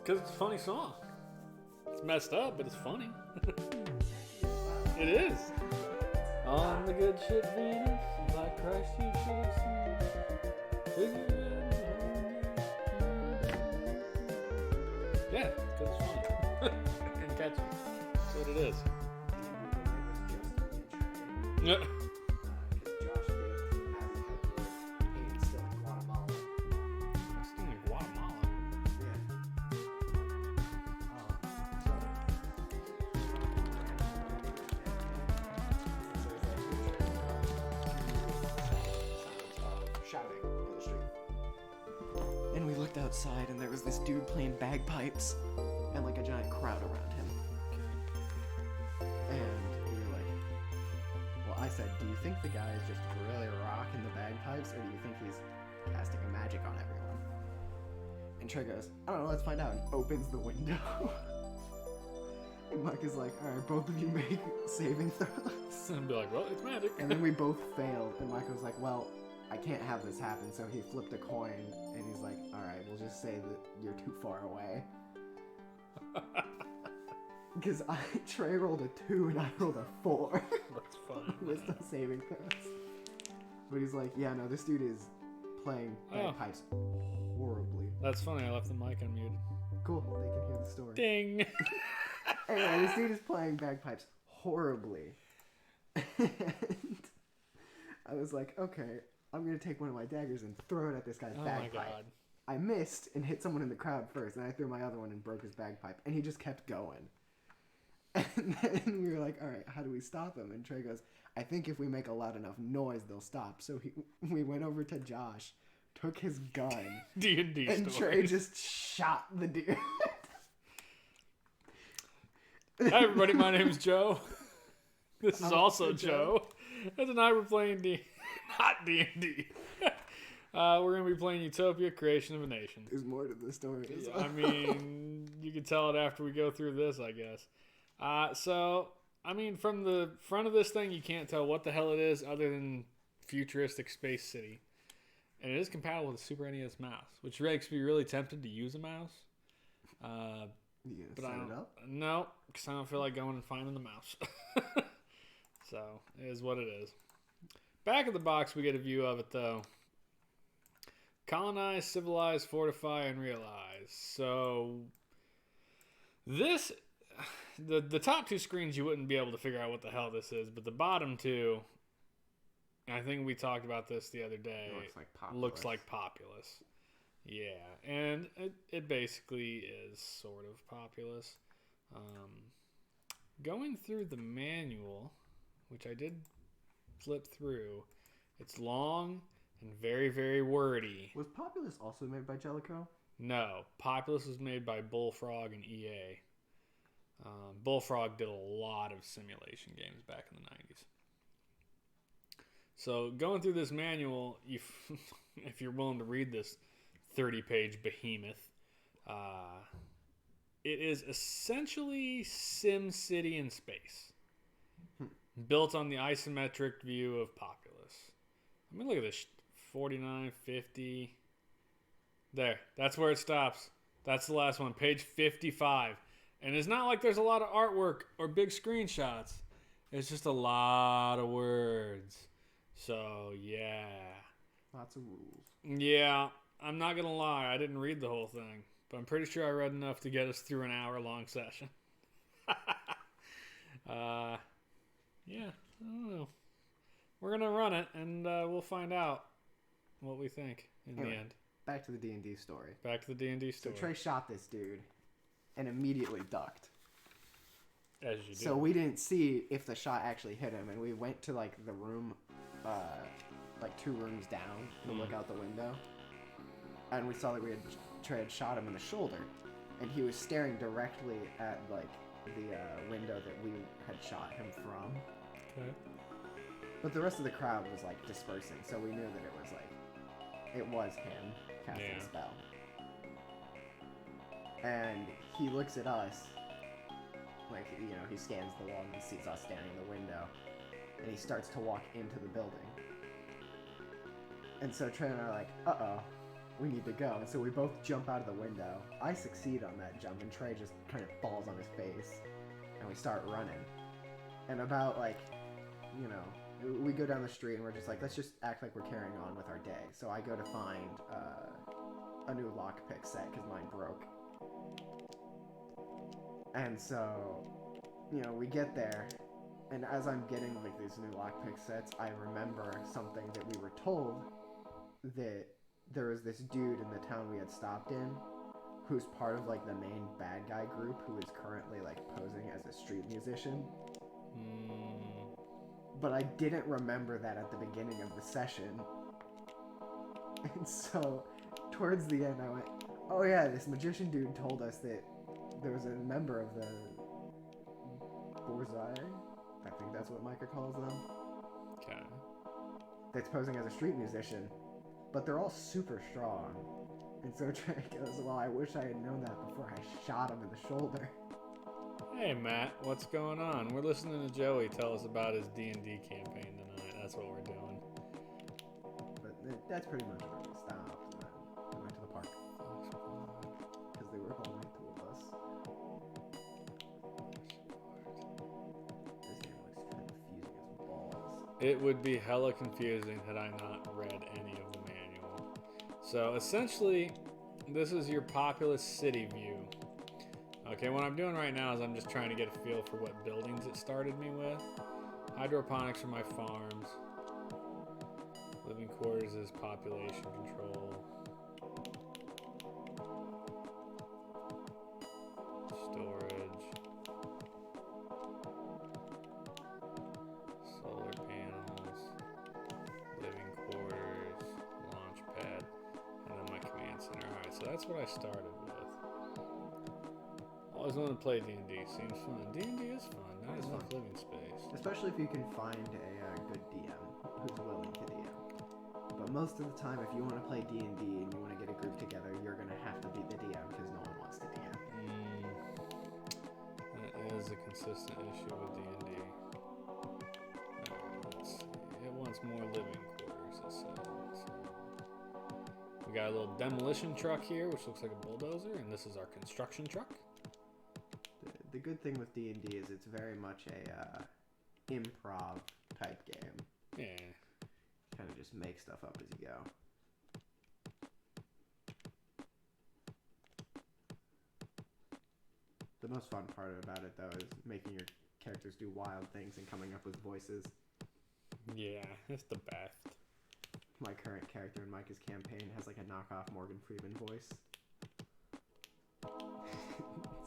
because it's a funny song. It's messed up, but it's funny. It is. On the good ship Venus, like Christ you should have seen. Yeah, because it's funny. And catchy. That's what it is. Yeah. Outside, and there was this dude playing bagpipes and like a giant crowd around him. And we were like, well, I said, do you think the guy is just really rocking the bagpipes, or do you think he's casting a magic on everyone? And Trey goes, I don't know, let's find out, and opens the window. And Mike is like, alright, both of you make saving throws. And be like, well, it's magic. And then we both failed, and Mike was like, well, I can't have this happen, so he flipped a coin, and he's like, alright, we'll just say that you're too far away. Because Trey rolled a 2 and I rolled a 4. That's fun. Wisdom saving throws. But he's like, yeah, no, this dude is playing bagpipes horribly. That's funny, I left the mic unmuted. Cool, they can hear the story. Ding! Anyway, this dude is playing bagpipes horribly. And I was like, okay, I'm going to take one of my daggers and throw it at this guy's bagpipe. My God. I missed and hit someone in the crowd first, and I threw my other one and broke his bagpipe, and he just kept going. And then we were like, all right, how do we stop him? And Trey goes, I think if we make a loud enough noise, they'll stop. So we went over to Josh, took his gun, D&D and stories. Trey just shot the dude. Hi everybody, my name's Joe. This is also Joe. And tonight we're playing not D&D. We're going to be playing Utopia, Creation of a Nation. There's more to the story. I mean, you can tell it after we go through this, I guess. So, I mean, from the front of this thing, you can't tell what the hell it is other than futuristic space city. And it is compatible with the Super NES mouse, which makes me really tempted to use a mouse. You But gonna I set don't, it up? no, because I don't feel like going and finding the mouse. So, it is what it is. Back of the box, we get a view of it, though. Colonize, civilize, fortify, and realize. So, this, the top two screens, you wouldn't be able to figure out what the hell this is, but the bottom two, I think we talked about this the other day. Looks like Populous. Yeah, and it basically is sort of Populous. Going through the manual, which I did flip through, it's long and very, very wordy. Was Populous also made by Jellicoe? No, Populous was made by Bullfrog and EA. Bullfrog did a lot of simulation games back in the 90s. So going through this manual, if you're willing to read this 30-page behemoth, it is essentially SimCity in space, built on the isometric view of Populous. I mean, look at this, 49, 50. There, that's where it stops. That's the last one, page 55. And it's not like there's a lot of artwork or big screenshots. It's just a lot of words. So, yeah. Lots of rules. Yeah, I'm not going to lie. I didn't read the whole thing. But I'm pretty sure I read enough to get us through an hour-long session. Yeah, I don't know. We're going to run it, and we'll find out what we think in the end. Back to the D&D story. Back to the D&D story. So Trey shot this dude and immediately ducked. As you do. So we didn't see if the shot actually hit him, and we went to like the room, like 2 rooms down to look out the window, and we saw that Trey had shot him in the shoulder, and he was staring directly at like the window that we had shot him from. Okay. But the rest of the crowd was like dispersing, so we knew that it was him casting a spell. And he looks at us, like, you know, he scans the wall and he sees us standing in the window, and he starts to walk into the building. And so Trey and I are like, uh-oh. we need to go. And so we both jump out of the window. I succeed on that jump, and Trey just kind of falls on his face. And we start running. And about, like, you know, we go down the street, and we're just like, let's just act like we're carrying on with our day. So I go to find a new lockpick set, because mine broke. And so, you know, we get there. And as I'm getting, like, these new lockpick sets, I remember something that we were told, that there was this dude in the town we had stopped in who's part of, like, the main bad guy group who is currently, like, posing as a street musician. But I didn't remember that at the beginning of the session. And so, towards the end, I went, oh yeah, this magician dude told us that there was a member of the Borzai, I think that's what Micah calls them. Okay. That's posing as a street musician. But they're all super strong. And so Trey goes, well, I wish I had known that before I shot him in the shoulder. Hey, Matt, what's going on? We're listening to Joey tell us about his D&D campaign tonight. That's what we're doing. But that's pretty much where we stopped. And then we went to the park. Because they were only two of us. This game looks kind of confusing as balls. It would be hella confusing had I not read any of the manual. So essentially, this is your populous city view. Okay, what I'm doing right now is I'm just trying to get a feel for what buildings it started me with. Hydroponics are my farms. Living quarters is population control. Storage. Solar panels. Living quarters. Launch pad. And then my command center. Alright, so that's what I started with. Always want to play D&D. Seems fun. D&D is fun. Not enough living space. Especially if you can find a good DM who's willing to DM. But most of the time, if you want to play D&D and you want to get a group together, you're going to have to be the DM because no one wants to DM. That is a consistent issue with D&D. Let's see. It wants more living quarters, it says. We got a little demolition truck here, which looks like a bulldozer, and this is our construction truck. The good thing with D&D is it's very much a improv type game. Yeah. Kind of just make stuff up as you go. The most fun part about it, though, is making your characters do wild things and coming up with voices. Yeah, it's the best. My current character in Micah's campaign has like a knockoff Morgan Freeman voice.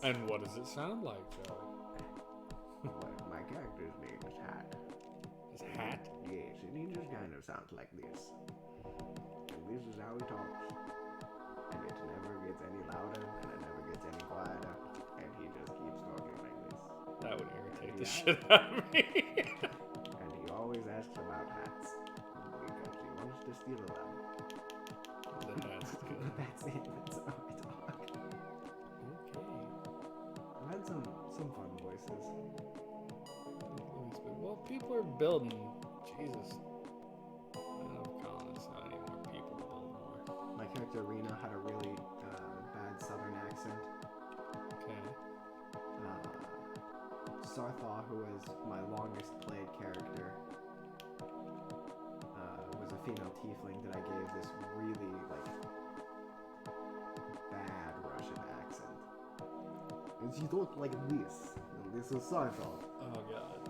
And what does it sound like, Joey? My character's name is Hat. His hat? Yes, and he just kind of sounds like this. And this is how he talks. And it never gets any louder, and it never gets any quieter. And he just keeps talking like this. That would irritate the shit out of me. And he always asks about hats. Because he wants to steal them. The hat's good. That's it. That's how we talk. Okay. I've had some fun voices. Well, people are building. Jesus. I'm calling this. I need more people to build more. My character Rena had a really bad southern accent. Okay. Sarthaw, who was my longest played character, was a female tiefling that I gave this really, like, bad Russian accent. And she talked like this. And this was Sarthaw. Oh, God.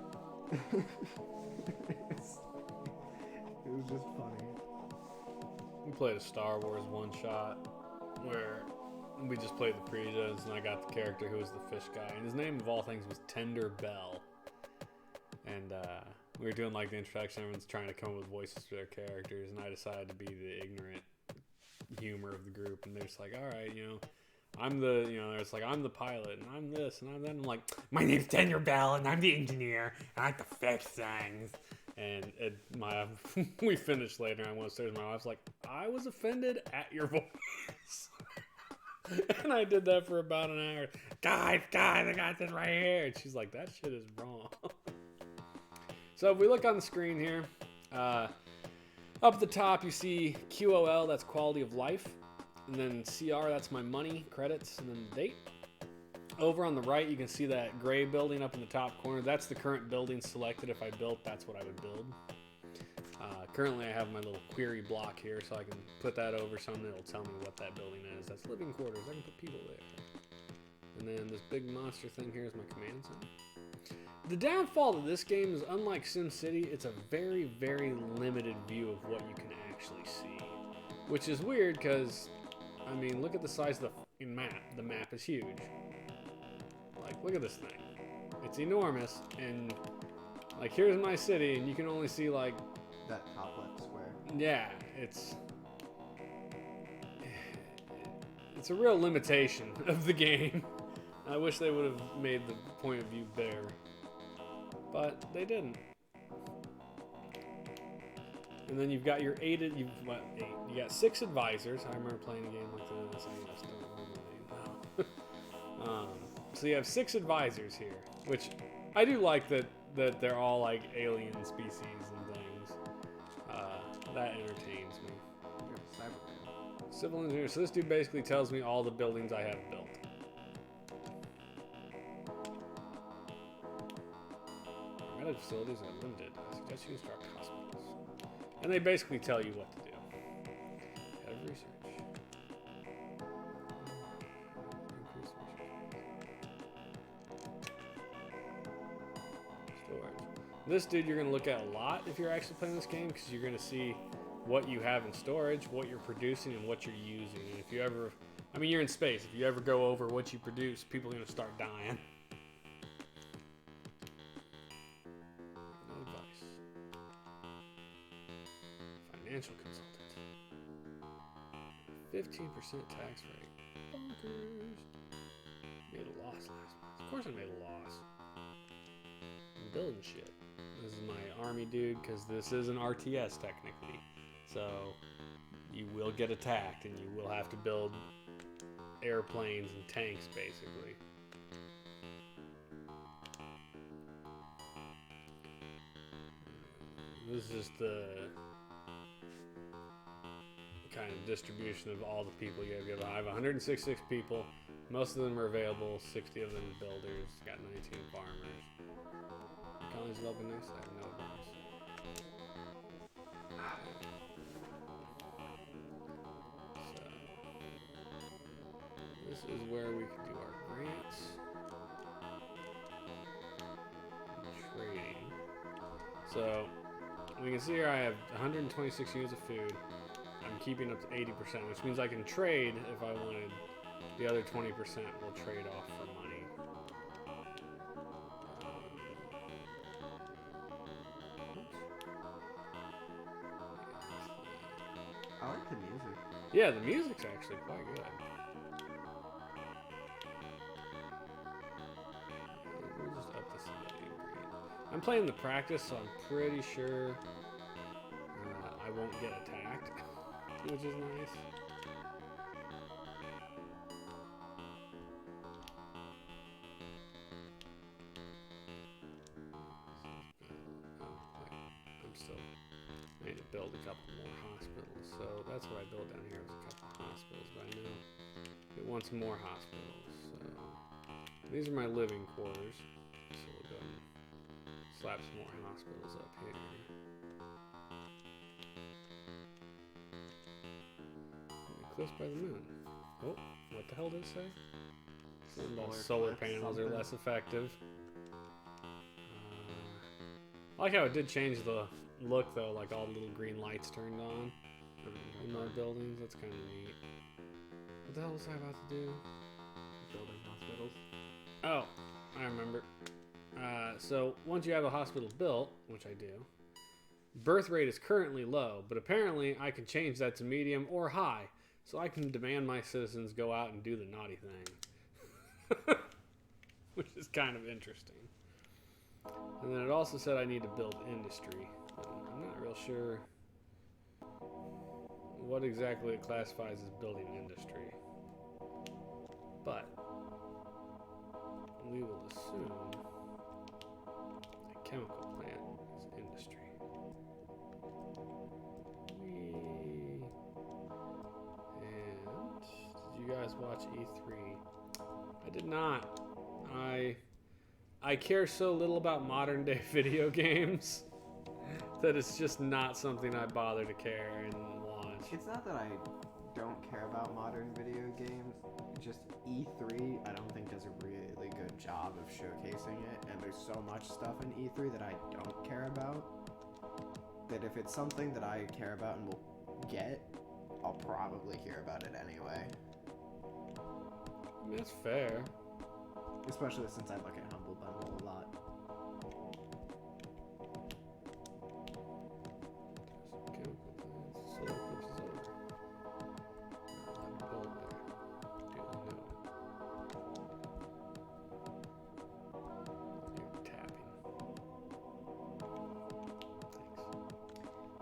It was just funny. We played a Star Wars one-shot where we just played the pre-gens, and I got the character who was the fish guy. And his name, of all things, was Tender Bell. And we were doing, like, the introduction. Everyone's trying to come up with voices for their characters, and I decided to be the ignorant humor of the group. And they're just like, all right, you know, I'm the, you know, it's like, I'm the pilot, and I'm this, and I'm that. And I'm like, my name's Tender Bell, and I'm the engineer, and I like to fix things. And we finished later, and I went upstairs, and my wife's like, I was offended at your voice. And I did that for about an hour. Guys, I got this right here. And she's like, that shit is wrong. So if we look on the screen here, up at the top you see QOL, that's quality of life. And then CR, that's my money, credits, and then the date. Over on the right, you can see that gray building up in the top corner. That's the current building selected. If I built, that's what I would build. Currently, I have my little query block here, so I can put that over something. It'll tell me what that building is. That's living quarters. I can put people there. And then this big monster thing here is my command center. The downfall of this game is, unlike SimCity, it's a very, very limited view of what you can actually see. Which is weird because, I mean, look at the size of the map. The map is huge. Like, look at this thing. It's enormous, and, like, here's my city, and you can only see, like... that top left square. Yeah, it's a real limitation of the game. I wish they would have made the point of view better. But they didn't. And then you've got your eight. You got 6 advisors. I remember playing a game like this. I just don't remember the name now. So you have 6 advisors here, which I do like that they're all like alien species and things. That entertains me. Civil engineer. So this dude basically tells me all the buildings I have built. Medical facilities are limited. I suggest you construct hospitals. And they basically tell you what to do. Head of research. Increase research. Storage. This dude you're going to look at a lot if you're actually playing this game, because you're going to see what you have in storage, what you're producing, and what you're using. And if you ever, I mean, you're in space. If you ever go over what you produce, people are going to start dying. No advice. Financial consultant. 15% tax rate. Bonkers. Made a loss last month. Of course I made a loss. I'm building shit. This is my army dude, because this is an RTS technically. So you will get attacked, and you will have to build airplanes and tanks, basically. This is just the kind of distribution of all the people you have. I have 166 people. Most of them are available. 60 of them are builders. Got 19 farmers. Colonies developing next. I have no advice. This is where we can do our grants. Trading. So, we can see here I have 126 units of food. I'm keeping up to 80%, which means I can trade if I wanted. The other 20% will trade off for money. I like the music. Yeah, the music's actually quite good. We'll just up this civilian green. I'm playing the practice, so I'm pretty sure I won't get attacked, which is nice. I need to build a couple more hospitals, so that's what I built down here, was a couple of hospitals, but I know it wants more hospitals, so these are my living quarters, so we'll go and slap some more hospitals up here. Eclipsed by the moon. Oh, what the hell did it say? Something about solar panels are less effective. I like how it did change the look, though, like all the little green lights turned on in my buildings. That's kind of neat. What the hell was I about to do? Building hospitals. Oh, I remember. So once you have a hospital built, which I do, birth rate is currently low, but apparently I can change that to medium or high, so I can demand my citizens go out and do the naughty thing. Which is kind of interesting. And then it also said I need to build industry. I'm not real sure what exactly it classifies as building industry. But we will assume a chemical plant is industry. And you guys watch E3? I did not. I care so little about modern day video games that it's just not something I bother to care and watch. It's not that I don't care about modern video games. Just E3, I don't think does a really good job of showcasing it, and there's so much stuff in E3 that I don't care about. That if it's something that I care about and will get, I'll probably hear about it anyway. I mean, that's fair. Especially since I look at Humble Bundle a lot.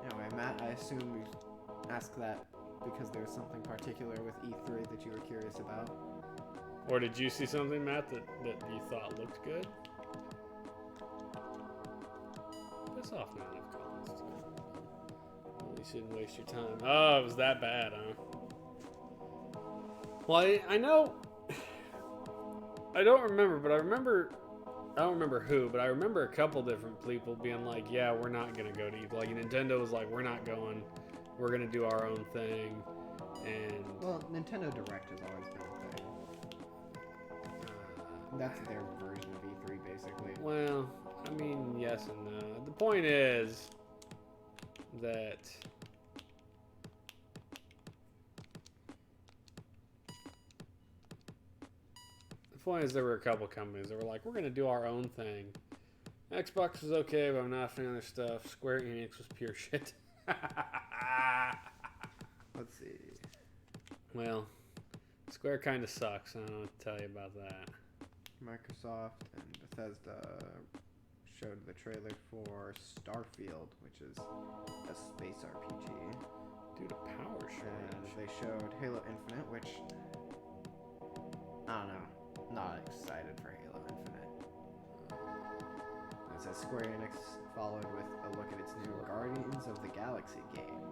Anyway, Matt, I assume you asked that because there was something particular with E3 that you were curious about. Or did you see something, Matt, that you thought looked good? Piss off now, I've called this time. Well, you shouldn't waste your time. Oh, it was that bad, huh? Well, I know... I don't remember, but I don't remember who, but I remember a couple different people being like, yeah, we're not going to go to E3. Like, Nintendo was like, we're not going. We're going to do our own thing. And... Well, Nintendo Direct has always been a thing. That's their version of E3, basically. Well, I mean, yes and no. The point is that there were a couple companies that were like, we're going to do our own thing. Xbox was okay, but I'm not a fan of their stuff. Square Enix was pure shit. Let's see. Well, Square kind of sucks. I don't know what to tell you about that. Microsoft and Bethesda showed the trailer for Starfield, which is a space RPG. Dude, a power shortage. And they showed Halo Infinite, which, I don't know, not excited for Halo Infinite. It says Square Enix followed with a look at its new Guardians of the Galaxy game.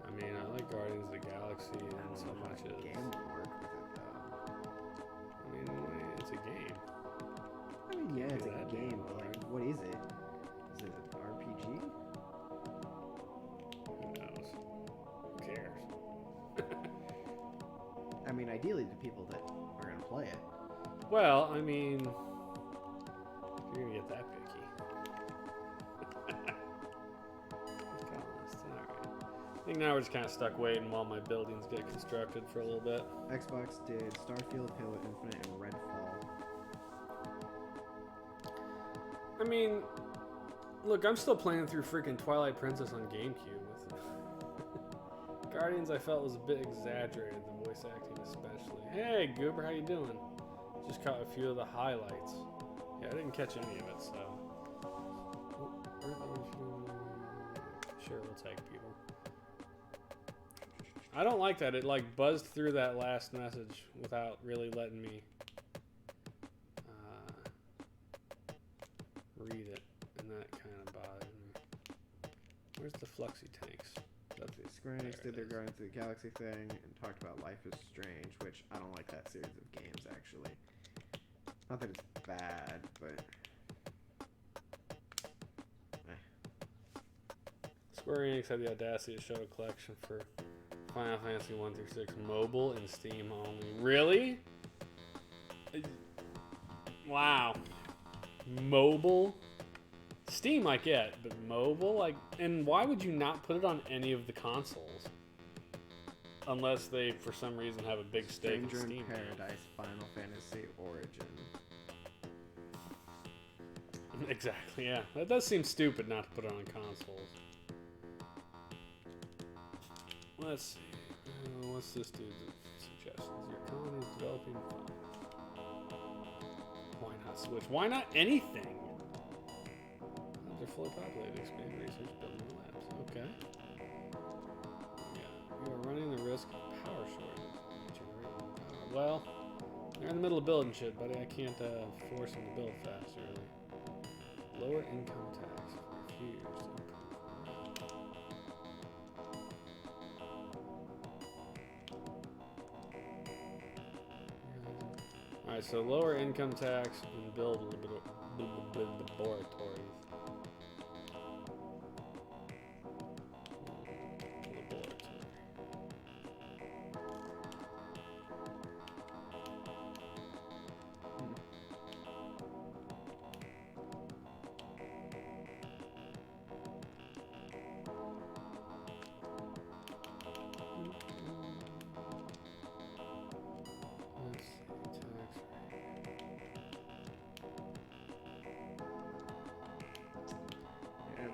I mean, I like Guardians of the Galaxy and so much as game will work with it though. I mean, it's a game. I mean, yeah, it's a game, but like, what is it? Is it an RPG? Who knows? Who cares? I mean, ideally the people that are gonna play it. Well, I mean, you're gonna get that picky. I think now we're just kind of stuck waiting while my buildings get constructed for a little bit. Xbox did Starfield, Halo Infinite, and Redfall. I mean, look, I'm still playing through freaking Twilight Princess on GameCube. Guardians I felt was a bit exaggerated, the voice acting especially. Hey, Goober, how you doing? Just caught a few of the highlights. Yeah, I didn't catch any of it, so... Sure, we'll take people. I don't like that. It like buzzed through that last message without really letting me read it, and that kind of bothered me. Where's the Fluxy Tanks? Square Enix did their Guardians of the Galaxy thing and talked about Life is Strange, which I don't like that series of games actually. Not that it's bad, but Square Enix had the audacity to show a collection for Final Fantasy 1 through 6 mobile and Steam only. Really? Wow. Mobile? Steam I get, but mobile? Like, and why would you not put it on any of the consoles? Unless they, for some reason, have a big stake in Stranger Steam. in Paradise, Final Fantasy Origin. Exactly, yeah. That does seem stupid not to put it on consoles. Let's see. What's this dude's suggestions? Your colony is developing. Why not Switch? Why not anything? They're fully populated. Expand research, building labs. Okay. Yeah. You are running the risk of power shortage. Generating power. Well, they're in the middle of building shit, buddy. I can't force them to build fast, really. Lower income tax. Refused. Alright, so lower income tax and build a little bit of laboratories.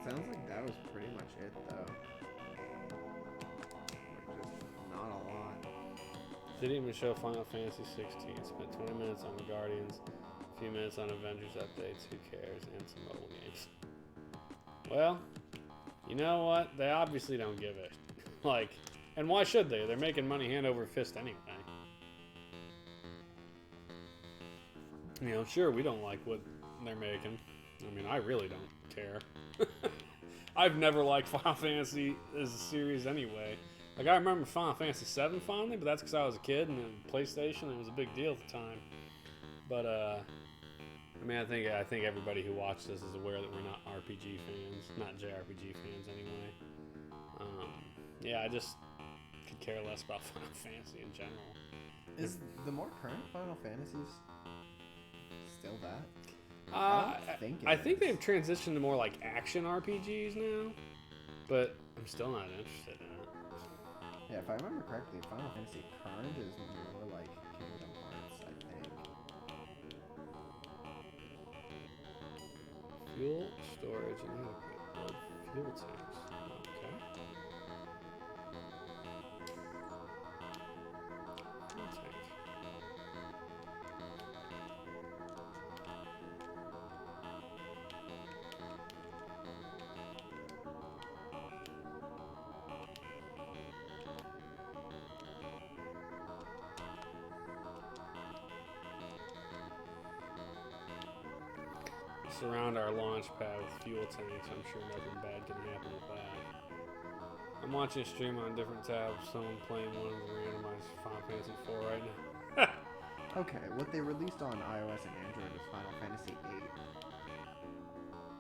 Sounds like that was pretty much it, though. Just not a lot. Didn't even show Final Fantasy 16. Spent 20 minutes on Guardians, a few minutes on Avengers updates, who cares, and some mobile games. Well, you know what? They obviously don't give it. Like, and why should they? They're making money hand over fist anyway. You know, sure, we don't like what they're making. I mean, I really don't care. I've never liked Final Fantasy as a series anyway. Like, I remember Final Fantasy 7 fondly, but that's because I was a kid and PlayStation, it was a big deal at the time. But, I mean, I think everybody who watched this is aware that we're not RPG fans, not JRPG fans anyway. Yeah, I just could care less about Final Fantasy in general. Is the more current Final Fantasies still that? I think they've transitioned to more like action RPGs now, but I'm still not interested in it. Yeah, if I remember correctly, Final Fantasy current is more like Kingdom Hearts, I think. Fuel storage and adequate fuel tanks. Okay. Fuel tank. Surround our launch pad with fuel tanks. I'm sure nothing bad can happen with that. I'm watching a stream on a different tab. Someone playing one of the randomized Final Fantasy 4 right now. Okay, what they released on iOS and Android is Final Fantasy 8.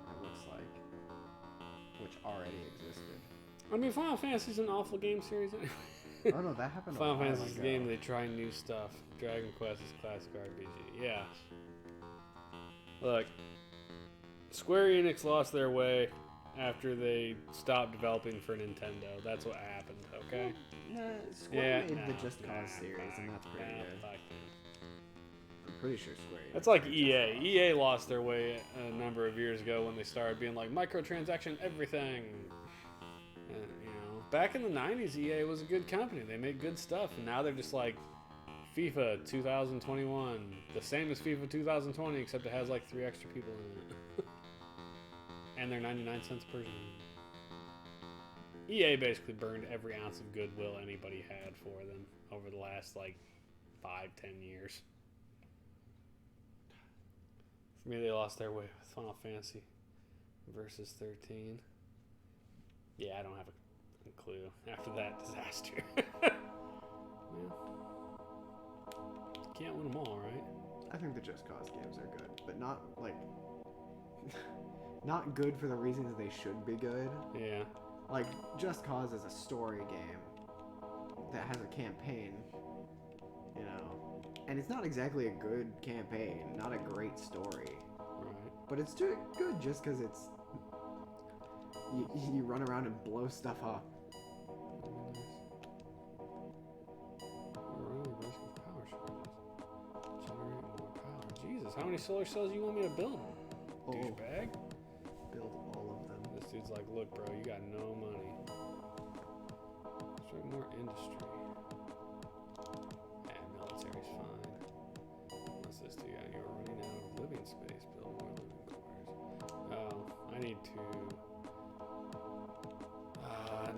It looks like, which already existed. I mean, Final Fantasy's an awful game series anyway. Oh no, that happened. Final Fantasy's a game. They try new stuff. Dragon Quest is classic RPG. Yeah. Look. Square Enix lost their way after they stopped developing for Nintendo. That's what happened, okay? Square made the Just Cause series, and that's pretty good. I'm pretty sure Square Enix. That's like EA. EA lost their way a number of years ago when they started being like microtransaction everything. And, you know, back in the 90s, EA was a good company. They made good stuff, and now they're just like FIFA 2021, the same as FIFA 2020, except it has like 3 extra people in it. And they're 99 cents per game. EA basically burned every ounce of goodwill anybody had for them over the last, like, 5-10 years. For me, they lost their way with Final Fantasy Versus 13. Yeah, I don't have a clue after that disaster. Well, can't win them all, right? I think the Just Cause games are good, but not, like... not good for the reasons they should be good. Yeah. Like, Just Cause is a story game that has a campaign, you know. And it's not exactly a good campaign, not a great story. Right. But it's good just because it's... You run around and blow stuff up. Power shortages. Generate more power. Jesus, how many solar cells do you want me to build? Douchebag. Build all of them. This dude's like, look, bro, you got no money. Let's make more industry. Military's fine. Unless this dude, you're running out of living space. Build more living quarters. Oh, I need to.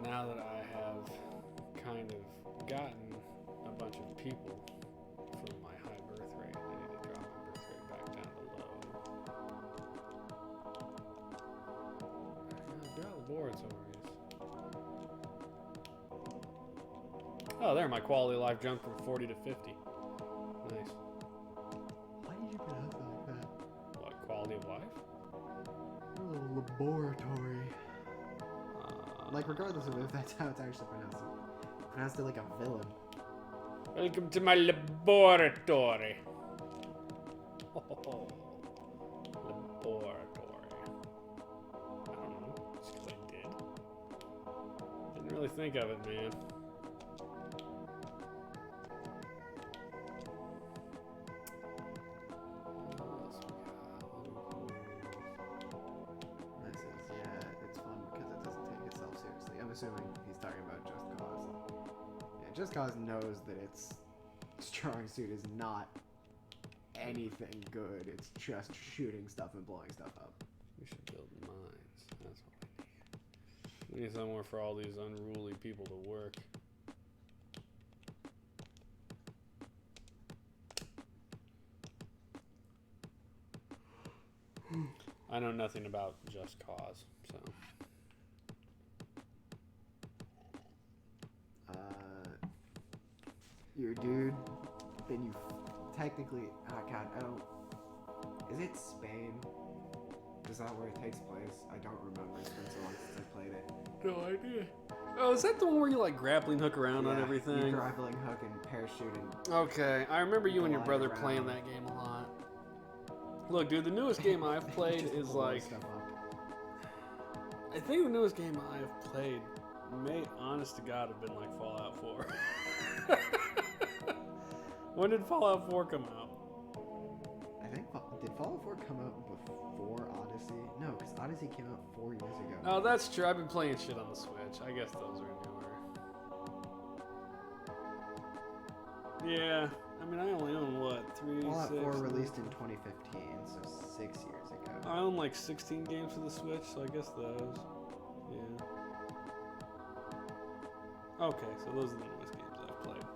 Now that I have kind of gotten a bunch of people from my high birth rate, I need to drop my birth rate back down to low. I've got laboratories. Oh, there, my quality of life jumped from 40 to 50. Nice. quality of life? A little laboratory. Like, regardless of if that's how it's actually pronounced. Pronounced it like a villain. Welcome to my laboratory. Oh, laboratory. I don't know. Just 'cause I did. Didn't really think of it, man. This is, yeah, it's fun because it doesn't take itself seriously. I'm assuming he's talking about Just Cause. Yeah, Just Cause knows that its strong suit is not anything good. It's just shooting stuff and blowing stuff up. We should build mines. That's what we need. We need somewhere for all these unruly people to work. I know nothing about Just Cause, so. You're a dude, then you technically, oh god, I don't, is it Spain? Is that where it takes place? I don't remember, it's been so long since I played it. No idea. Oh, is that the one where you like grappling hook around on You everything? grappling hook and parachuting. Okay, I remember you and your Glide brother around. playing that game a lot. Look, dude, the newest game I've played Just is blow like, stuff up. I think the newest game I've played may, honest to God, have been like Fallout 4. When did Fallout 4 come out? I think, did Fallout 4 come out before Odyssey? No, because Odyssey came out 4 years ago. Oh, that's true. I've been playing shit on the Switch. I guess those are newer. Yeah. I mean, I only own, what, 3, Fallout 6... 4 released in 2015, so 6 years ago. I own like 16 games for the Switch, so I guess those. Yeah. Okay, so those are the newest games I've played.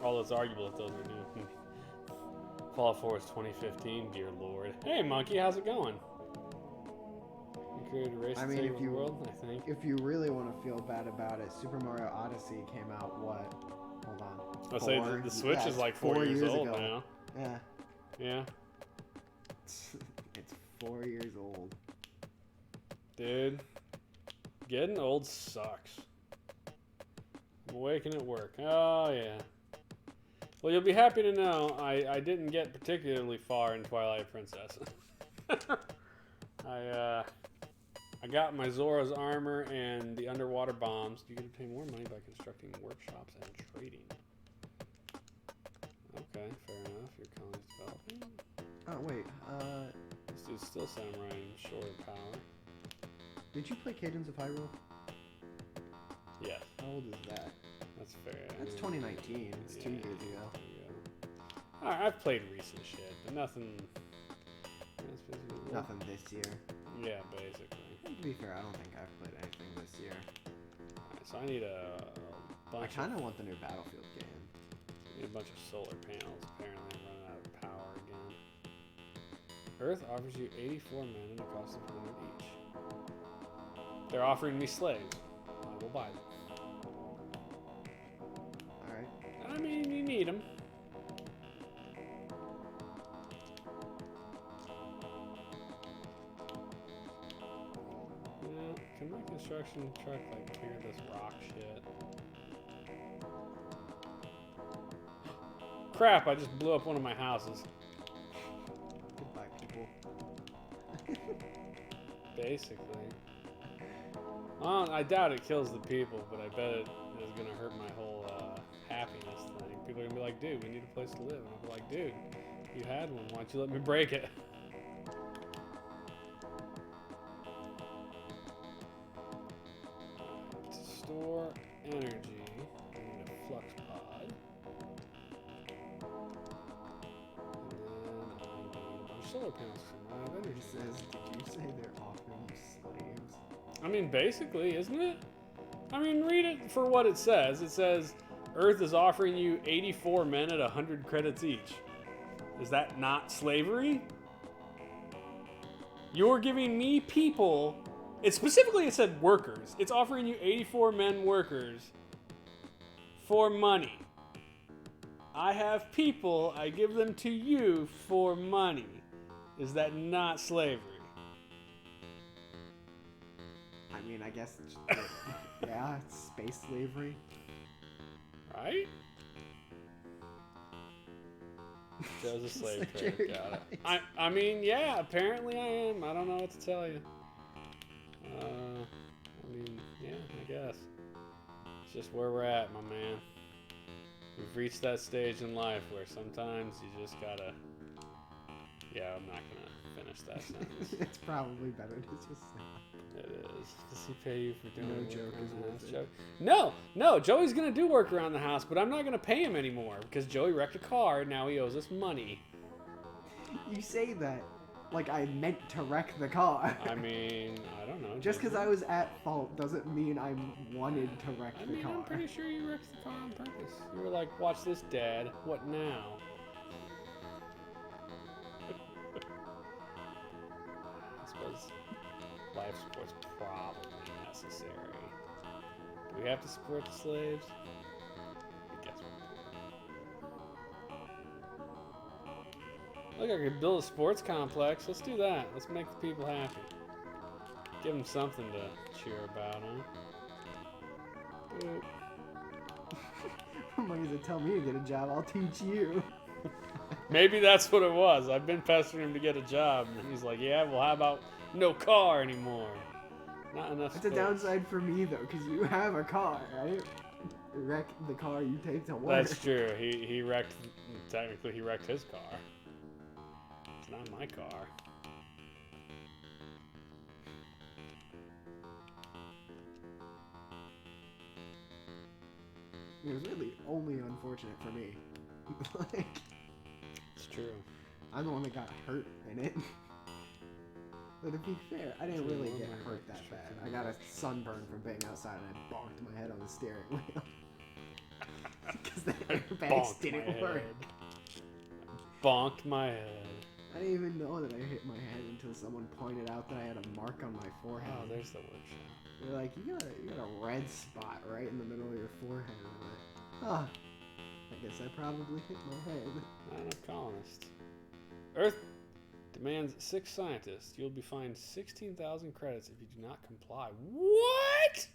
Although it's arguable if those are new. Fallout 4 is 2015, dear lord. Hey, Monkey, how's it going? You created a race to save the world, I think. If you really want to feel bad about it, Super Mario Odyssey came out, what? Hold on. I'll say the Switch is like 4 years old now. Yeah. Yeah. It's 4 years old. Dude, getting old sucks. I'm awaking at work. Oh, yeah. Well, you'll be happy to know I didn't get particularly far in Twilight Princess. I got my Zora's armor and the underwater bombs. You can obtain more money by constructing workshops and trading. Okay, fair enough. Your colony's developing. Oh, wait. This dude's still samurai short of power. Did you play Cadence of Hyrule? Yes. How old is that? That's fair. That's 2019. It's 2 years ago. Alright, I've played recent shit, but nothing. Nothing this year. Yeah, basically. To be fair, I don't think I've played anything this year. Alright, so I need a bunch. I kind of want the new Battlefield game. Need a bunch of solar panels. Apparently, I'm running out of power again. Earth offers you 84 men and it costs 100 each. They're offering me slaves. I will buy them. Alright. I mean, you need them. Can my construction truck like clear this rock shit? Crap, I just blew up one of my houses. Goodbye, people. Basically. Well, I doubt it kills the people, but I bet it is going to hurt my whole happiness thing. People are going to be like, dude, we need a place to live. And I'll be like, dude, you had one. Why don't you let me break it? To store energy, I need a flux pod. And then I need a bunch of solar panels for my energy. It says, did you say they're offering you slaves? I mean, basically, isn't it? I mean, read it for what it says. It says, Earth is offering you 84 men at 100 credits each. Is that not slavery? You're giving me people... It specifically it said workers. It's offering you 84 men workers for money. I have people, I give them to you for money. Is that not slavery? I mean, I guess, yeah, it's space slavery. Right? Joe's a slave trader. Got it. I mean, yeah, apparently I am. I don't know what to tell you. I mean, yeah, I guess. It's just where we're at, my man. We've reached that stage in life where sometimes you just gotta... Yeah, I'm not gonna finish that sentence. It's probably better to just say. It is. Does he pay you for doing No work joke around is the worth house? it. Joe? No, Joey's gonna do work around the house, but I'm not gonna pay him anymore because Joey wrecked a car and now he owes us money. You say that like I meant to wreck the car. I mean, I don't know. Just because I was at fault doesn't mean I wanted to wreck the car. I'm pretty sure you wrecked the car on purpose. You were like, watch this, Dad. What now? I suppose life support's probably necessary. Do we have to support the slaves? I guess we do. Look, I could build a sports complex. Let's do that. Let's make the people happy. Give them something to cheer about, huh? Boop. Somebody's to tell me to get a job, I'll teach you. Maybe that's what it was. I've been pestering him to get a job, and he's like, yeah, well, how about no car anymore? Not enough It's a space. downside for me, though, because you have a car, right? You wreck the car you take to work. That's true. He wrecked, technically he wrecked his car. It's not my car. It was really only unfortunate for me. Like, It's true. I'm the one that got hurt in it. But to be fair, I didn't really get hurt that bad. I got a sunburn from being outside and I bonked my head on the steering wheel. Because the airbags didn't work. Bonked my head. I didn't even know that I hit my head until someone pointed out that I had a mark on my forehead. Oh, there's the workshop. They're like, you got a red spot right in the middle of your forehead. And I'm like, oh, I guess I probably hit my head. Not enough colonists. Earth demands 6 scientists. You'll be fined 16,000 credits if you do not comply. What?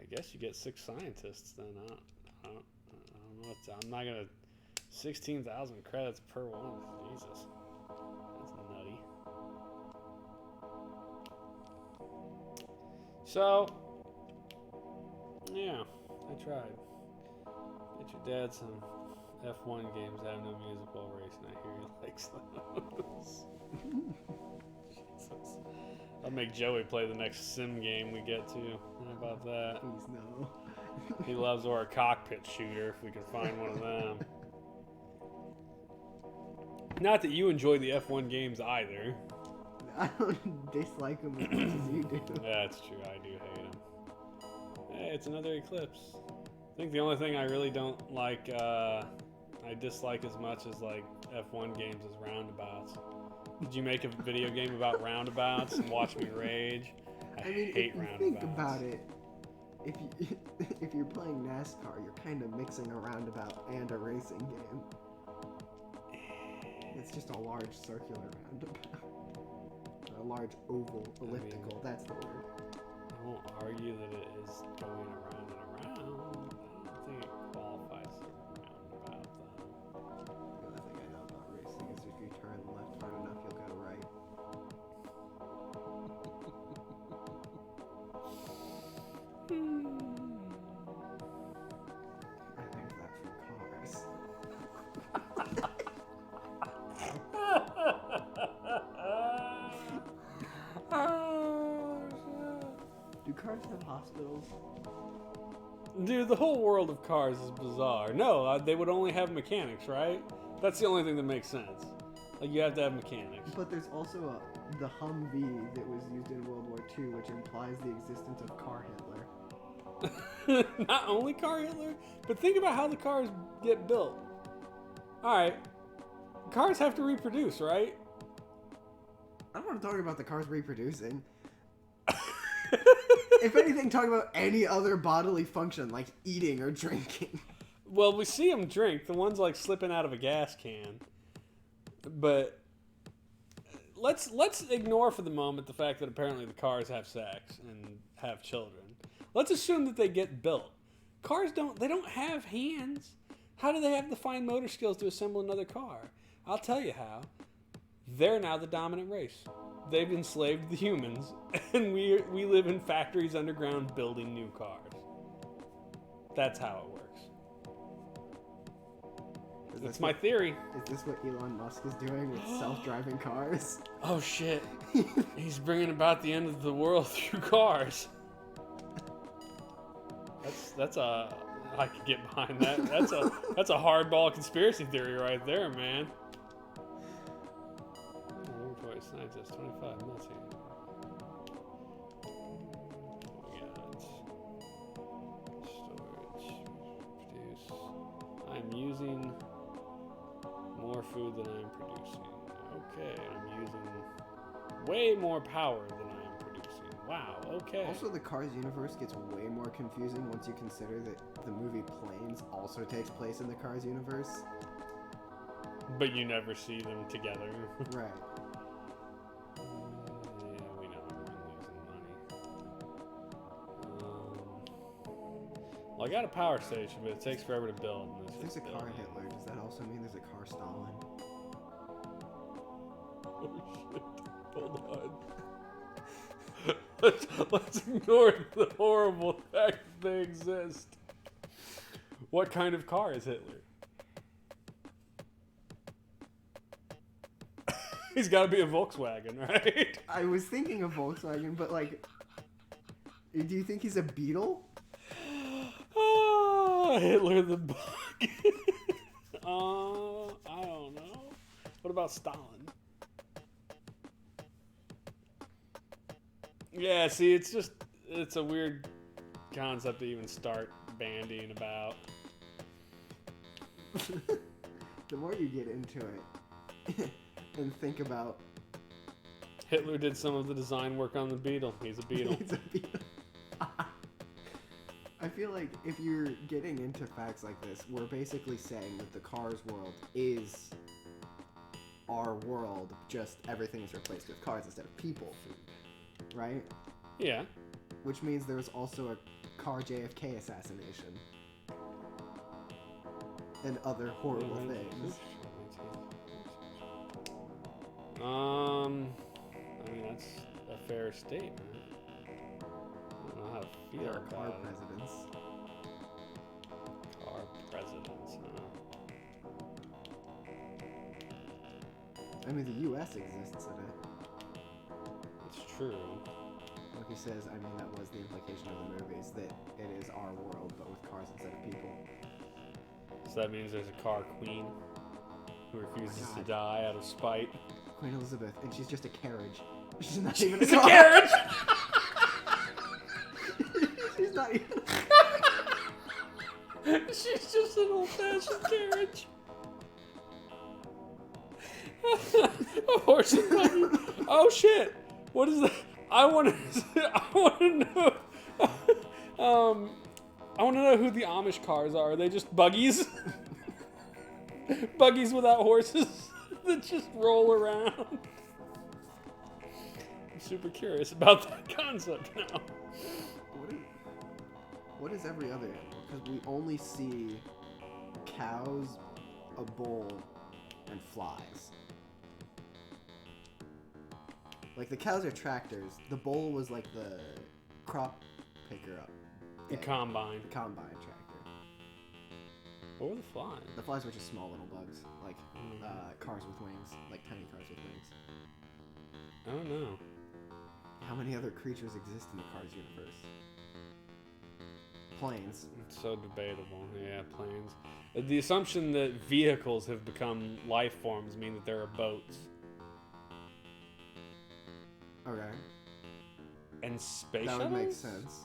I guess you get 6 scientists then. I don't know. I'm not gonna. 16,000 credits per one. Jesus, that's nutty. So, yeah, I tried. Get your dad some F1 games that have no music while racing. I hear he likes those. Jesus. I'll make Joey play the next sim game we get to. How about that? Please no. He loves or a cockpit shooter if we can find one of them. Not that you enjoy the F1 games either. I don't dislike them as much as you do. That's true, I do hate them. Hey, it's another Eclipse. I think the only thing I really don't like, I dislike as much as like F1 games is roundabouts. Did you make a video game about roundabouts and watch me rage? I mean, hate if you roundabouts. think about it, if you're playing NASCAR, you're kind of mixing a roundabout and a racing game. It's just a large circular roundabout. A large oval, elliptical, that's the word. I won't argue that it is going around and around. I don't think it qualifies as a roundabout, though. The other thing I know about racing is if you turn left hard enough, you'll go right. I learned that from cars. Do cars have hospitals? Dude, the whole world of cars is bizarre. No, they would only have mechanics, right? That's the only thing that makes sense. Like, you have to have mechanics. But there's also the Humvee that was used in World War II, which implies the existence of Car Hitler. Not only car Hitler, but think about how the cars get built. Alright, cars have to reproduce, right? I don't want to talk about the cars reproducing. If anything, talk about any other bodily function, like eating or drinking. Well, we see them drink. The one's like slipping out of a gas can. But let's ignore for the moment the fact that apparently the cars have sex and have children. Let's assume that they get built. Cars don't have hands. How do they have the fine motor skills to assemble another car? I'll tell you how. They're now the dominant race. They've enslaved the humans, and we live in factories underground building new cars. That's how it works. That's my theory. Is this what Elon Musk is doing with self-driving cars? Oh shit. He's bringing about the end of the world through cars. I could get behind that. That's a hardball conspiracy theory right there, man. Scientist, 25 minutes here. We got storage, produce. I'm using more food than I'm producing. Okay, I'm using way more power than I'm producing. Wow, okay. Also, the Cars universe gets way more confusing once you consider that the movie Planes also takes place in the Cars universe. But you never see them together. Right. Yeah, we know we're losing money. Well, I got a power station, but it takes forever to build. And If there's a car Hitler, does that also mean there's a car Stalin? Oh shit. Hold on. Let's ignore the horrible fact that they exist. What kind of car is Hitler? He's got to be a Volkswagen, right? I was thinking of Volkswagen, but like, do you think he's a Beetle? Oh, Hitler the bug. I don't know. What about Stalin? Yeah, see, it's a weird concept to even start bandying about. The more you get into it and think about... Hitler did some of the design work on the Beetle. He's a Beetle. He's a Beetle. I feel like if you're getting into facts like this, we're basically saying that the Cars world is our world, just everything is replaced with cars instead of people. Right? Yeah. Which means there was also a car JFK assassination. And other horrible things. I mean, that's a fair statement. I don't know how to feel There are about car it. presidents. Car presidents, huh? I mean, the U.S. exists in it. It's true. Like he says, I mean, that was the implication of the movies, that it is our world, but with cars instead of people. So that means there's a car queen who refuses to God. die out of spite. Queen Elizabeth, and she's just a carriage. She's not even It's a a car. carriage! She's not even She's just an old-fashioned carriage. A horse and buggy. Oh shit! What is that? I want to know. I want to know who the Amish cars are. Are they just buggies? Buggies without horses that just roll around. I'm super curious about that concept now. What is every other animal? Because we only see cows, a bull, and flies. Like, the cows are tractors. The bull was like the crop picker up. The combine. The combine tractor. What were the flies? The flies were just small little bugs. Like, cars with wings. Like, tiny cars with wings. I don't know. How many other creatures exist in the Cars universe? Planes. It's so debatable. Yeah, planes. The assumption that vehicles have become life forms mean that there are boats. Okay. And space That shuttles? would make sense.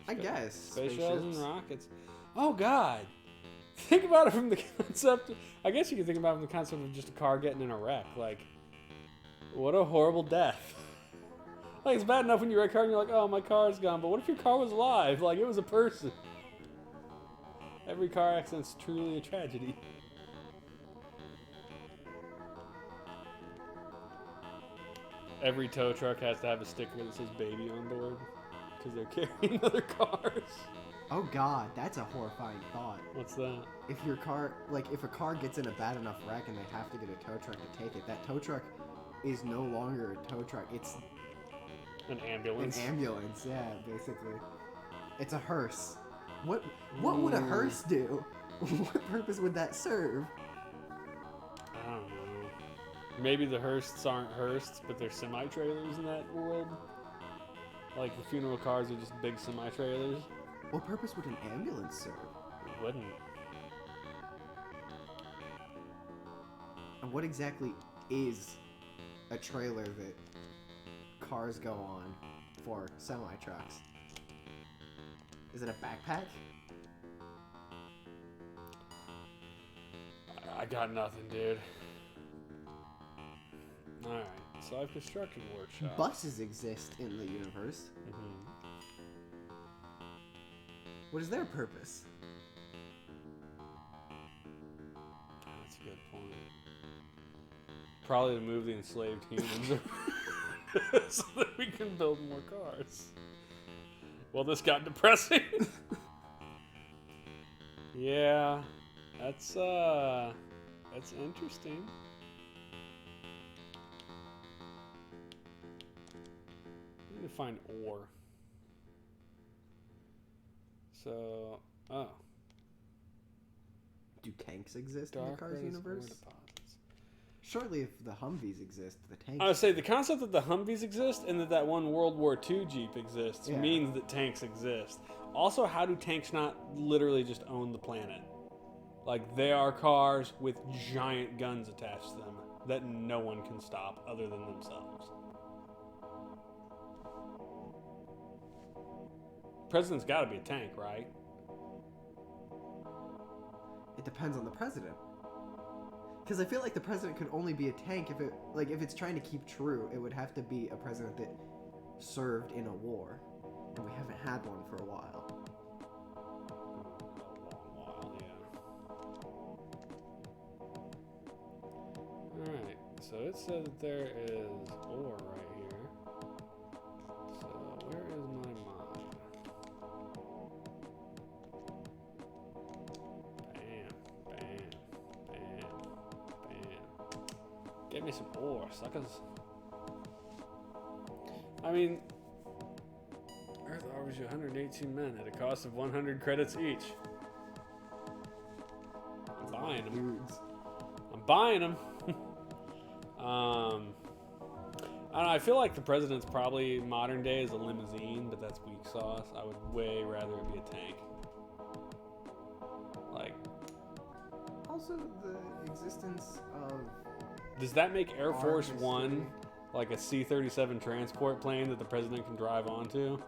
I guess. Space shuttles and rockets. Oh, God. Think about it from the concept... I guess you can think about it from the concept of just a car getting in a wreck. Like, what a horrible death. Like, it's bad enough when you wreck a car and you're like, oh, my car's gone. But what if your car was alive? Like, it was a person. Every car accident's truly a tragedy. every tow truck has to have a sticker that says baby on board because they're carrying other cars. Oh God, that's a horrifying thought. What's that? If your car, like, if a car gets in a bad enough wreck and they have to get a tow truck to take it, that tow truck is no longer a tow truck. It's An ambulance. an ambulance, yeah, basically. It's a hearse. What would a hearse do? What purpose would that serve? I don't know. Maybe the hearses aren't hearses, but they're semi-trailers in that world. Like the funeral cars are just big semi-trailers. What purpose would an ambulance serve? It wouldn't. And what exactly is a trailer that cars go on for semi-trucks? Is it a backpack? I got nothing, dude. Alright, so I've constructed workshop. Buses exist in the universe. Mm-hmm. What is their purpose? That's a good point. Probably to move the enslaved humans so that we can build more cars. Well, this got depressing. Yeah, that's interesting. I need to find ore. So, Do tanks exist in dark the Cars rays ore universe? deposits. Surely if the Humvees exist, the tanks... I would say the concept that the Humvees exist and that one World War II Jeep exists Yeah. means that tanks exist. Also, how do tanks not literally just own the planet? Like, they are cars with giant guns attached to them that no one can stop other than themselves. President's got to be a tank, right? It depends on the president. Because I feel like the president could only be a tank if it, like, if it's trying to keep true, it would have to be a president that served in a war, and we haven't had one for a while. A long while, yeah. Alright, so it said that there is ore right here. So where is my mine? Bam, bam, bam, bam. Get me some ore, suckers. I mean, Earth offers you 118 men at a cost of 100 credits each. I'm buying them. Dudes. I'm buying them. I don't know. I feel like the president's probably modern day is a limousine, but that's weak sauce. I would way rather it be a tank. Like, Also, the existence of... does that make Air Our Force history. One like a C-37 transport plane that the president can drive onto?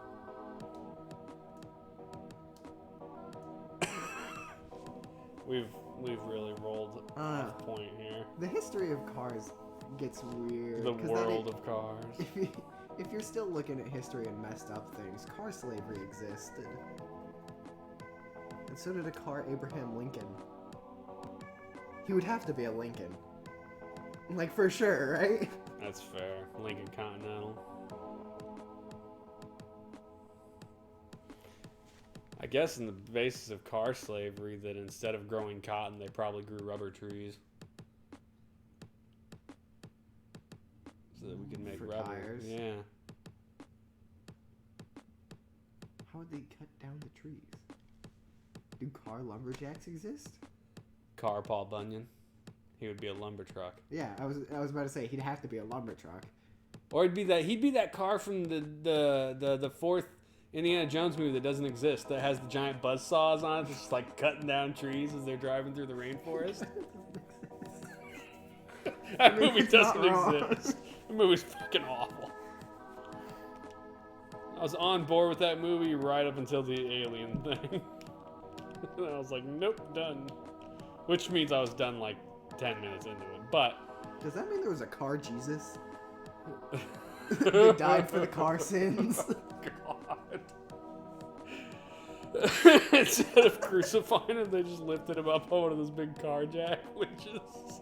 We've really rolled off point here. The history of cars gets weird. The 'cause world of cars. If you're still looking at history and messed up things, car slavery existed. And so did a car Abraham Lincoln. He would have to be a Lincoln. Like, for sure, right? That's fair. Lincoln Continental. I guess in the basis of car slavery that instead of growing cotton, they probably grew rubber trees. So that we could make For rubber. tires. Yeah. How would they cut down the trees? Do car lumberjacks exist? Car Paul Bunyan. He would be a lumber truck. Yeah, I was about to say he'd have to be a lumber truck. Or he'd be that car from the fourth Indiana Jones movie that doesn't exist, that has the giant buzzsaws on it, that's just like cutting down trees as they're driving through the rainforest. That movie It's not doesn't wrong. exist. The movie's fucking awful. I was on board with that movie right up until the alien thing. And I was like, nope, done. Which means I was done like 10 minutes into it. But Does that mean there was a car Jesus? That died for the car sins? God. Instead of crucifying him, they just lifted him up on one of those big car jack witches.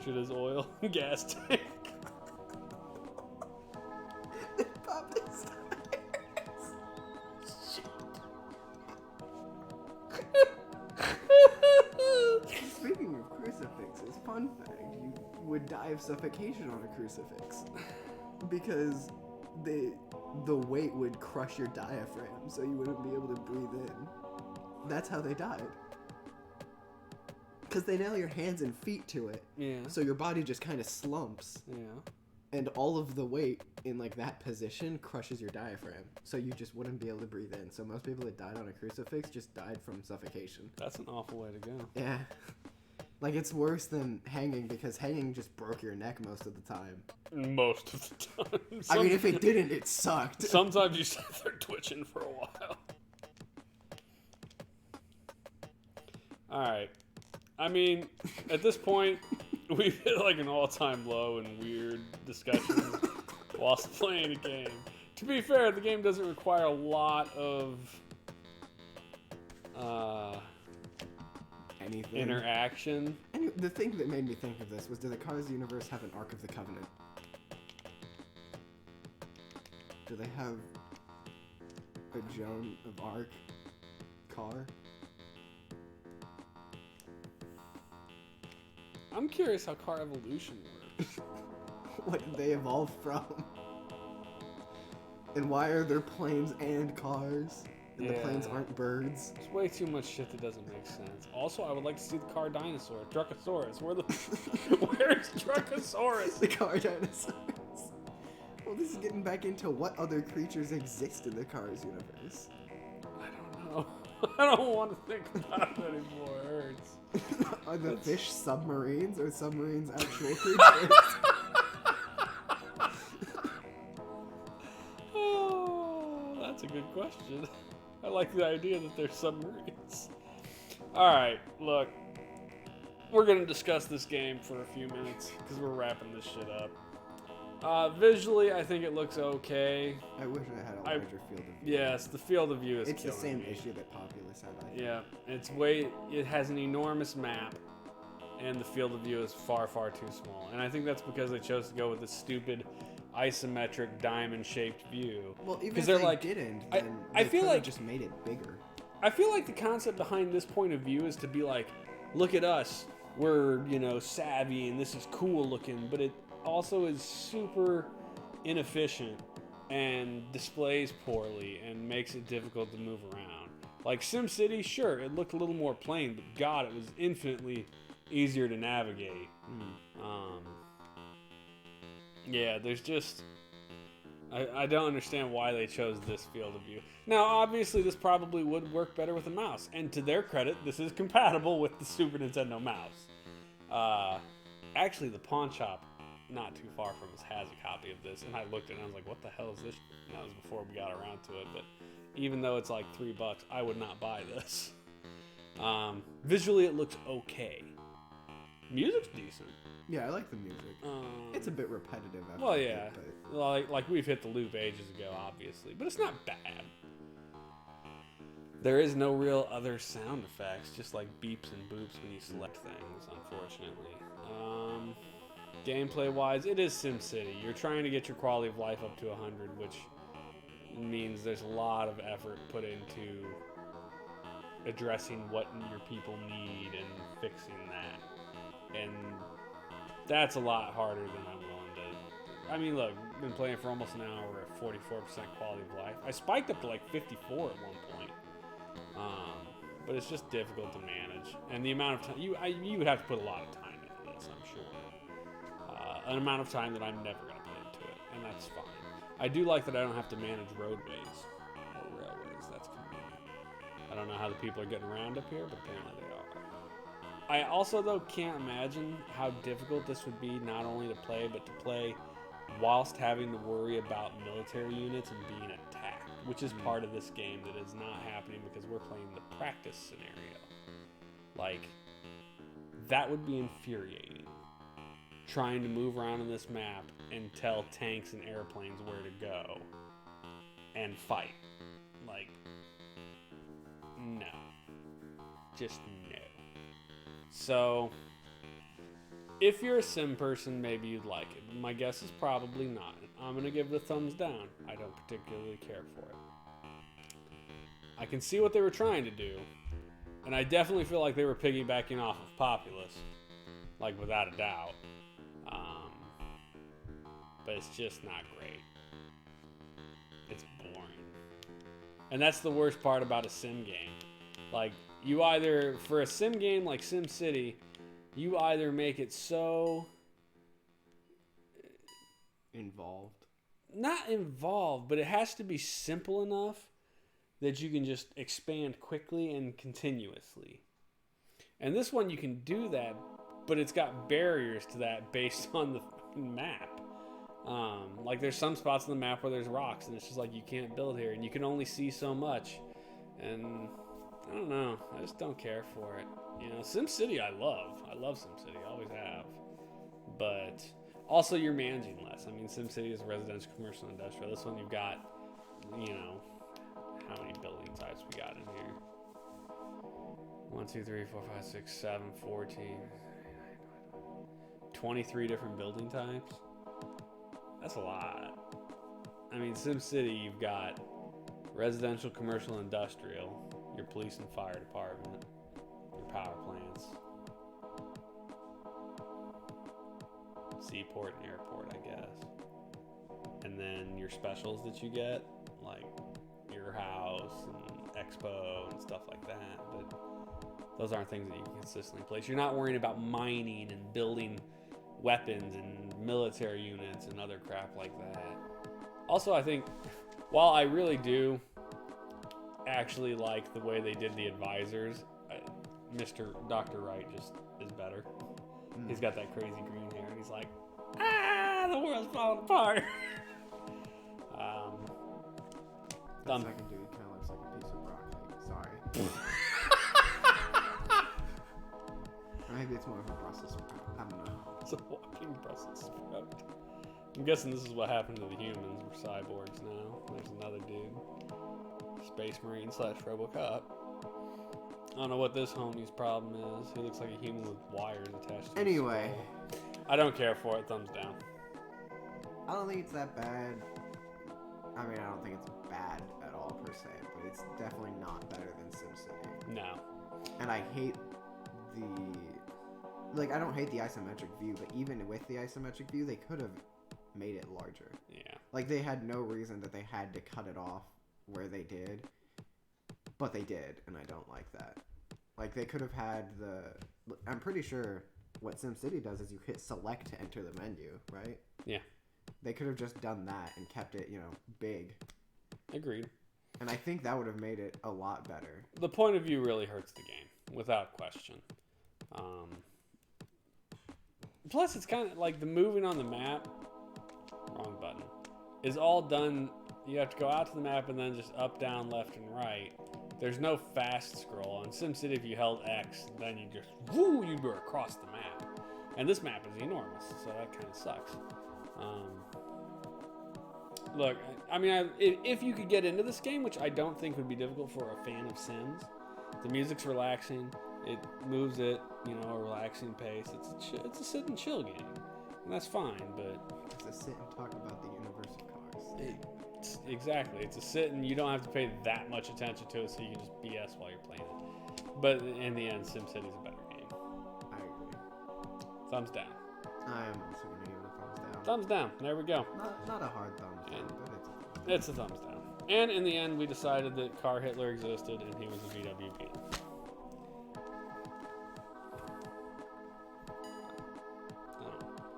punctured his oil and gas tank. Popped his tires. Speaking of crucifixes, fun fact, you would die of suffocation on a crucifix. Because the weight would crush your diaphragm, so you wouldn't be able to breathe in. That's how they died. Because they nail your hands and feet to it. Yeah. So your body just kind of slumps. Yeah. And all of the weight in like that position crushes your diaphragm. So you just wouldn't be able to breathe in. So most people that died on a crucifix just died from suffocation. That's an awful way to go. Yeah. Like, it's worse than hanging because hanging just broke your neck most of the time. Most of the time. I mean, if it didn't, it sucked. Sometimes you sit there twitching for a while. Alright. I mean, at this point, we've hit like an all-time low in weird discussions whilst playing a game. To be fair, the game doesn't require a lot of Anything. interaction. And the thing that made me think of this was, do the Cars universe have an Ark of the Covenant? Do they have a Joan of Arc car? I'm curious how car evolution works. What did they evolve from? And why are there planes and cars? And the planes aren't birds? There's way too much shit that doesn't make sense. Also, I would like to see the car dinosaur, Truckosaurus. Where's Truckosaurus? The car dinosaurs. Well, this is getting back into what other creatures exist in the Cars universe. I don't know. I don't want to think about it anymore. It hurts. Are the fish submarines or submarines actual creatures? Oh, that's a good question. I like the idea that they're submarines. Alright, look. We're going to discuss this game for a few minutes because we're wrapping this shit up. Visually, I think it looks okay. I wish I had a larger field of view. Yes, the field of view is It's the killing same me. issue that Populous had, I think. Yeah, it has an enormous map, and the field of view is far, far too small. And I think that's because they chose to go with this stupid isometric diamond-shaped view. Well, even if they're they like, didn't, I then feel they like just made it bigger. I feel like the concept behind this point of view is to be like, look at us, we're, savvy and this is cool looking, but it also is super inefficient and displays poorly and makes it difficult to move around. Like SimCity, sure, it looked a little more plain, but God, it was infinitely easier to navigate. Yeah, there's just... I don't understand why they chose this field of view. Now, obviously, this probably would work better with a mouse. And to their credit, this is compatible with the Super Nintendo mouse. Actually, the pawn shop not too far from us has a copy of this. And I looked at it and I was like, what the hell is this? And that was before we got around to it. But even though it's like $3, I would not buy this. Visually, it looks okay. Music's decent. Yeah, I like the music. It's a bit repetitive. After Well, a yeah. bit, Like we've hit the loop ages ago, obviously. But it's not bad. There is no real other sound effects, just like beeps and boops when you select things, unfortunately. Gameplay-wise, it is SimCity. You're trying to get your quality of life up to 100, which means there's a lot of effort put into addressing what your people need and fixing that. And that's a lot harder than I'm willing to... I mean, look, I've been playing for almost an hour. We're at 44% quality of life. I spiked up to like 54 at one point. But it's just difficult to manage. And the amount of time... You would have to put a lot of time into this, I'm sure. An amount of time that I'm never going to put into it. And that's fine. I do like that I don't have to manage roadways or railways. That's convenient. I don't know how the people are getting around up here, but apparently they are. I also, though, can't imagine how difficult this would be not only to play, but to play whilst having to worry about military units and being attacked, which is part of this game that is not happening because we're playing the practice scenario. Like, that would be infuriating. Trying to move around in this map and tell tanks and airplanes where to go and fight. Like, no. Just no. So, If you're a sim person, maybe you'd like it. My guess is probably not. I'm going to give it a thumbs down. I don't particularly care for it. I can see what they were trying to do, and I definitely feel like they were piggybacking off of Populous, like without a doubt. But it's just not great. It's boring. And that's the worst part about a sim game. Like, you either, for a sim game like SimCity, you either make it so... Involved. Not involved, but it has to be simple enough that you can just expand quickly and continuously. And this one, you can do that, but it's got barriers to that based on the map. Like, there's some spots on the map where there's rocks, and it's just like, you can't build here, and you can only see so much. And I don't know, I just don't care for it. You know, SimCity I love SimCity, I always have. But also, you're managing less. I mean, SimCity is residential, commercial, industrial. This one, you've got, you know, how many building types we got in here? 1, 2, 3, 4, 5, 6, 7, 14, 23 different building types. That's a lot. I mean, SimCity, you've got residential, commercial, industrial, your police and fire department, your power plants, seaport and airport, I guess. And then your specials that you get, like your house and expo and stuff like that. But those aren't things that you can consistently place. You're not worrying about mining and building weapons and military units and other crap like that. Also, I think, while I really do actually like the way they did the advisors, Dr. Wright just is better. He's got that crazy green hair, and he's like, the world's falling apart. That second dude kind of looks like a piece of broccoli. Sorry. Or maybe it's more of a Brussels sprout. I don't know. It's a walking Brussels sprout. I'm guessing this is what happened to the humans. We're cyborgs now. There's another dude. Space Marine / Robocop. I don't know what this homie's problem is. He looks like a human with wires attached to his Anyway. skull. I don't care for it. Thumbs down. I don't think it's that bad. I mean, I don't think it's bad at all per se, but it's definitely not better than SimCity. No. And I hate I don't hate the isometric view, but even with the isometric view, they could have made it larger. Yeah. Like, they had no reason that they had to cut it off where they did, but they did, and I don't like that. Like, they could have had I'm pretty sure what SimCity does is you hit select to enter the menu, right? Yeah. They could have just done that and kept it, big. Agreed. And I think that would have made it a lot better. The point of view really hurts the game, without question. Plus, it's kind of like the moving on the map, wrong button, is all done. You have to go out to the map and then just up, down, left, and right. There's no fast scroll. On SimCity, if you held X, then you just, you were across the map. And this map is enormous, so that kind of sucks. Look, I mean, if you could get into this game, which I don't think would be difficult for a fan of Sims, the music's relaxing. It moves at, a relaxing pace. It's a sit and chill game, and that's fine. But it's a sit and talk about the universe of cars. Exactly, it's a sit, and you don't have to pay that much attention to it, so you can just BS while you're playing it. But in the end, SimCity's a better game. I agree. Thumbs down. I'm also gonna give it a thumbs down. Thumbs down. There we go. Not a hard thumbs down, but it's a thumbs down. And in the end, we decided that Car Hitler existed, and he was a VWP.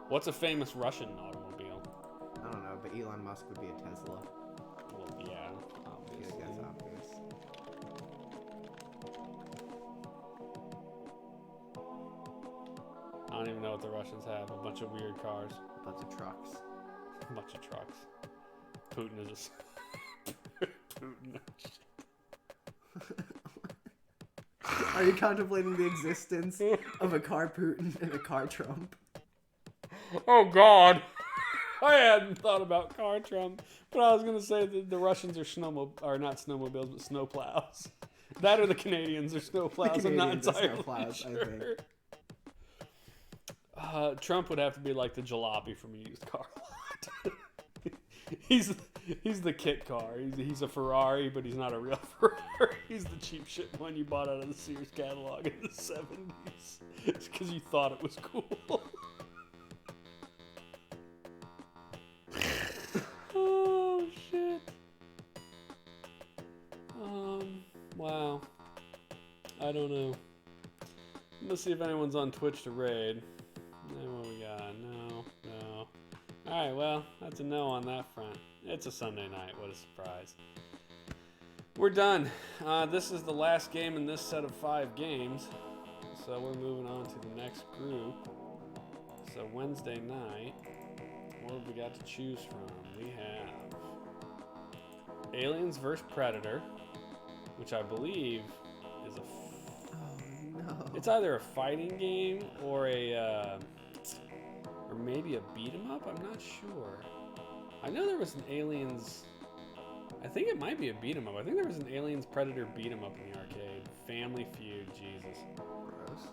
What's a famous Russian automobile? I don't know, but Elon Musk would be a Tesla. Well, yeah, obviously. That's obvious. I don't even know what the Russians have. A bunch of weird cars. A bunch of trucks. A bunch of trucks. Putin is a... Putin. Are you contemplating the existence of a car Putin and a car Trump? Oh, God. I hadn't thought about car Trump, but I was going to say that the Russians are not snowmobiles, but snowplows. That or the Canadians are snowplows. I'm not entirely sure. I think. Trump would have to be like the jalopy from a used car lot. he's the kit car. He's a Ferrari, but he's not a real Ferrari. He's the cheap shit one you bought out of the Sears catalog in the 70s. It's because you thought it was cool. Oh, shit. Wow. I don't know. Let's see if anyone's on Twitch to raid. What we got? No. Alright, well, that's a no on that front. It's a Sunday night. What a surprise. We're done. This is the last game in this set of 5 games. So we're moving on to the next group. So Wednesday night, what have we got to choose from? We have Aliens vs. Predator, which I believe is a... No. It's either a fighting game or or maybe a beat 'em up. I'm not sure. I know there was an Aliens. I think it might be a beat 'em up. I think there was an Aliens Predator beat 'em up in the arcade. Family Feud. Jesus. Gross.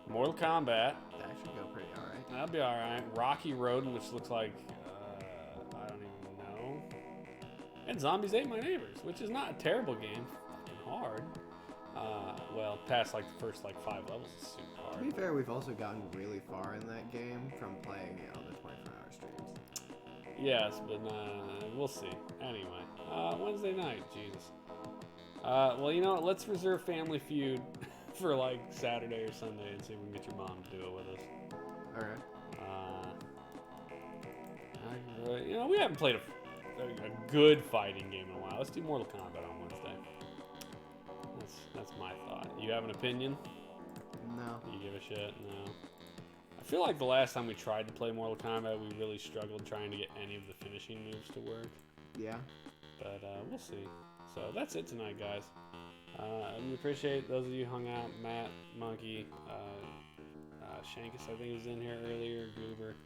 Mortal Kombat. That should go pretty alright. That'll be all right. Rocky Road, which looks like I don't even know. And Zombies Ate My Neighbors, which is not a terrible game. Fucking hard. Well, past like the first 5 levels is super To hard. be fair, we've also gotten really far in that game from playing it on the 24-hour streams. Yes, but we'll see. Anyway, Wednesday night, Jesus. Well, you know what? Let's reserve Family Feud for Saturday or Sunday and see if we can get your mom to do it with us. Alright. You know, we haven't played a good fighting game in a while. Let's do Mortal Kombat on Wednesday. That's my thought. You have an opinion? No. You give a shit? No. I feel like the last time we tried to play Mortal Kombat, we really struggled trying to get any of the finishing moves to work. Yeah. But we'll see. So that's it tonight, guys. We appreciate those of you who hung out. Matt, Monkey, Shankus, I think was in here earlier. Goober.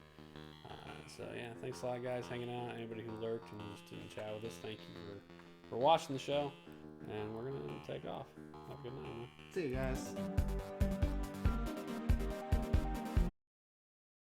So yeah, thanks a lot, guys, hanging out. Anybody who lurked and just didn't chat with us, thank you for watching the show. And we're gonna take off. Have a good night, man. See you guys.